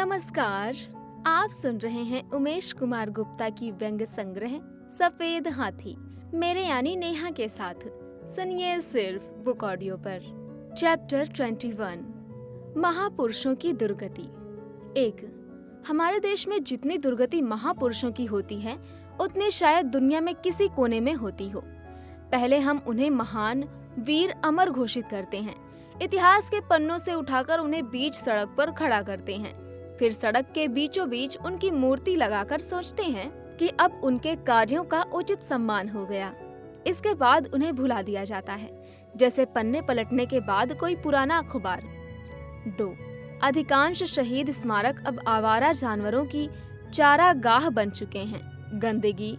नमस्कार। आप सुन रहे हैं उमेश कुमार गुप्ता की व्यंग्य संग्रह सफेद हाथी, मेरे यानी नेहा के साथ। सुनिए सिर्फ बुक ऑडियो पर। चैप्टर 21, महापुरुषों की दुर्गति। 1। हमारे देश में जितनी दुर्गति महापुरुषों की होती है, उतनी शायद दुनिया में किसी कोने में होती हो। पहले हम उन्हें महान, वीर, अमर घोषित करते हैं। इतिहास के पन्नों से उठाकर उन्हें बीच सड़क पर खड़ा करते हैं। फिर सड़क के बीचों बीच उनकी मूर्ति लगाकर सोचते हैं कि अब उनके कार्यों का उचित सम्मान हो गया। इसके बाद उन्हें भुला दिया जाता है, जैसे पन्ने पलटने के बाद कोई पुराना अखबार। 2। अधिकांश शहीद स्मारक अब आवारा जानवरों की चारागाह बन चुके हैं। गंदगी,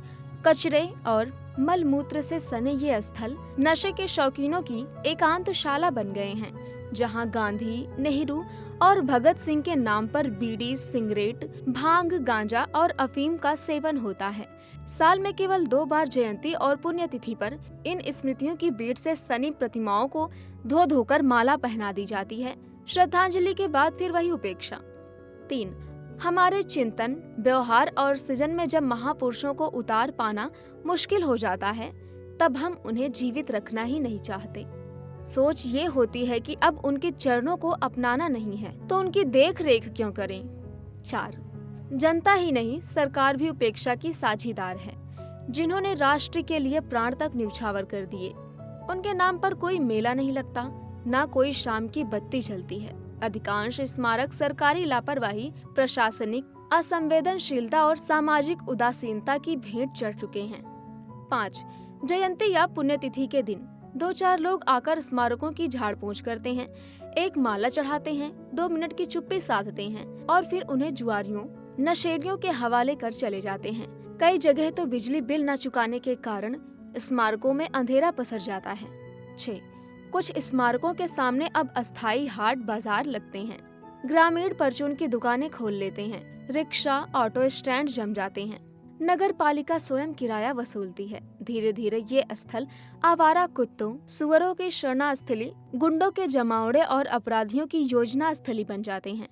कचरे और मलमूत्र से सने ये स्थल नशे के शौकीनों की एकांतशाला बन गए हैं, जहां गांधी, नेहरू और भगत सिंह के नाम पर बीड़ी, सिगरेट, भांग, गांजा और अफीम का सेवन होता है। साल में केवल 2 बार जयंती और पुण्यतिथि पर इन स्मृतियों की बीड़ से सनी प्रतिमाओं को धो धोकर माला पहना दी जाती है। श्रद्धांजलि के बाद फिर वही उपेक्षा। 3। हमारे चिंतन, व्यवहार और सृजन में जब महापुरुषों को उतार पाना मुश्किल हो जाता है, तब हम उन्हें जीवित रखना ही नहीं चाहते। सोच ये होती है कि अब उनके चरणों को अपनाना नहीं है, तो उनकी देख रेख क्यों करें। 4। जनता ही नहीं, सरकार भी उपेक्षा की साझीदार है। जिन्होंने राष्ट्र के लिए प्राण तक न्यौछावर कर दिए, उनके नाम पर कोई मेला नहीं लगता, ना कोई शाम की बत्ती जलती है। अधिकांश स्मारक सरकारी लापरवाही, प्रशासनिक असंवेदनशीलता और सामाजिक उदासीनता की भेंट चढ़ चुके हैं। 5। जयंती या पुण्यतिथि के दिन 2-4 लोग आकर स्मारकों की झाड़ पोंछ करते हैं, एक माला चढ़ाते हैं, 2 मिनट की चुप्पी साधते हैं और फिर उन्हें जुआरियों, नशेड़ियों के हवाले कर चले जाते हैं। कई जगह तो बिजली बिल न चुकाने के कारण स्मारकों में अंधेरा पसर जाता है। 6। कुछ स्मारकों के सामने अब अस्थायी हाट बाजार लगते हैं। ग्रामीण परचून की दुकानें खोल लेते हैं। रिक्शा, ऑटो स्टैंड जम जाते हैं। नगर पालिका स्वयं किराया वसूलती है। धीरे धीरे ये स्थल आवारा कुत्तों, सुअरों की शरणास्थली, गुंडों के जमावड़े और अपराधियों की योजना स्थली बन जाते हैं।